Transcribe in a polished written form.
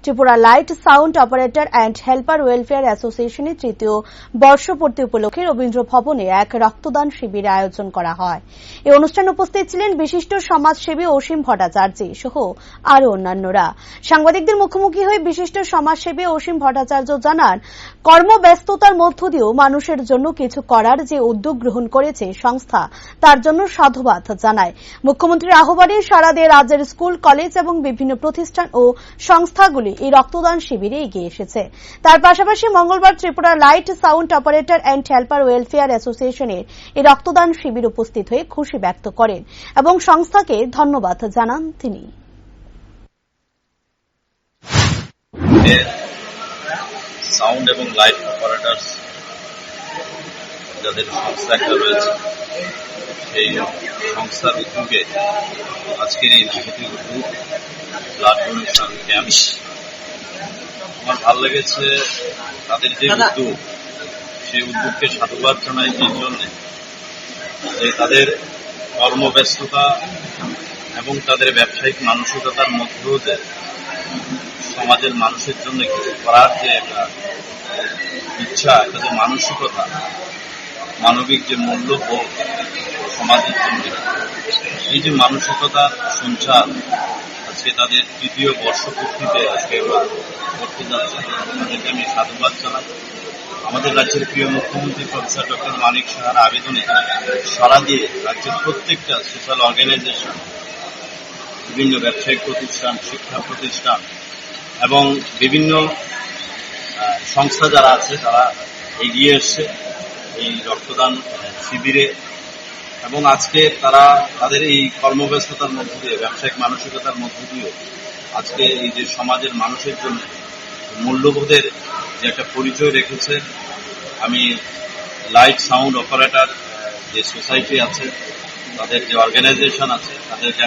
Tripura light sound operator and helper welfare অ্যাসোসিয়েশনের তৃতীয় বর্ষপূর্তি উপলক্ষে রবীন্দ্র ভবনে এক রক্তদান শিবির আয়োজন করা হয়। এই অনুষ্ঠানে উপস্থিত ছিলেন বিশিষ্ট সমাজসেবী অসীম ভট্টাচার্য সহ আরও অন্যান্যরা। সাংবাদিকদের মুখোমুখি হয়ে বিশিষ্ট সমাজসেবী অসীম ভট্টাচার্য জানান, কর্মব্যস্ততার মধ্য দিয়েও মানুষের জন্য কিছু করার যে উদ্যোগ গ্রহণ করেছে সংস্থা, তার জন্য সাধুবাদ জানায়। মুখ্যমন্ত্রীর আহ্বানে সাড়া দিয়ে রাজ্যের স্কুল, কলেজ এবং বিভিন্ন প্রতিষ্ঠান ও সংস্থাগুলি এই রক্তদান শিবিরে এগিয়ে এসেছে। তার পাশাপাশি মঙ্গলবার Tripura light sound operator and helper welfare অ্যাসোসিয়েশনের এই রক্তদান শিবির উপস্থিত হয়ে খুশি ব্যক্ত করেন এবং সংস্থাকে ধন্যবাদ জানান তিনি। সাউন্ড এবং লাইট অপারেটরস যাদের সংস্থা একটা রয়েছে, সেই সংস্থার উদ্যোগে আজকের এই মহতি উদ্যোগ ব্লাড ডোনেশন ক্যাম্প আমার ভালো লেগেছে। তাদের যে উদ্যোগ, সেই উদ্যোগকে সাধুবাদ জানাই এই জন্যে যে তাদের কর্মব্যস্ততা এবং তাদের ব্যবসায়িক মানসিকতার মধ্যেও যে সমাজের মানুষের জন্য কিছু করার যে একটা ইচ্ছা, একটা যে মানসিকতা, মানবিক যে মূল্যবোধ সমাজের জন্য, এই যে মানসিকতার সঞ্চার আজকে তাদের তৃতীয় বর্ষপূর্তিতে আজকে করতে যাচ্ছে, তাদেরকে আমি সাধুবাদ জানাই। আমাদের রাজ্যের প্রিয় মুখ্যমন্ত্রী প্রফেসর ডক্টর মানিক সাহার আবেদনে সাড়া দিয়ে রাজ্যের প্রত্যেকটা সোশ্যাল অর্গানাইজেশন, বিভিন্ন ব্যবসায়িক প্রতিষ্ঠান, শিক্ষা প্রতিষ্ঠান এবং বিভিন্ন সংস্থা যারা আছে তারা এগিয়ে এসছে এই রক্তদান শিবিরে। এবং আজকে তারা তাদের এই কর্মব্যস্ততার মধ্য দিয়ে, ব্যবসায়িক মানসিকতার মধ্য দিয়েও আজকে এই যে সমাজের মানুষের জন্য মূল্যবোধের যে একটা পরিচয় রেখেছে। আমি লাইট সাউন্ড অপারেটর যে সোসাইটি আছে, তাদের যে অর্গানাইজেশন আছে, তাদেরকে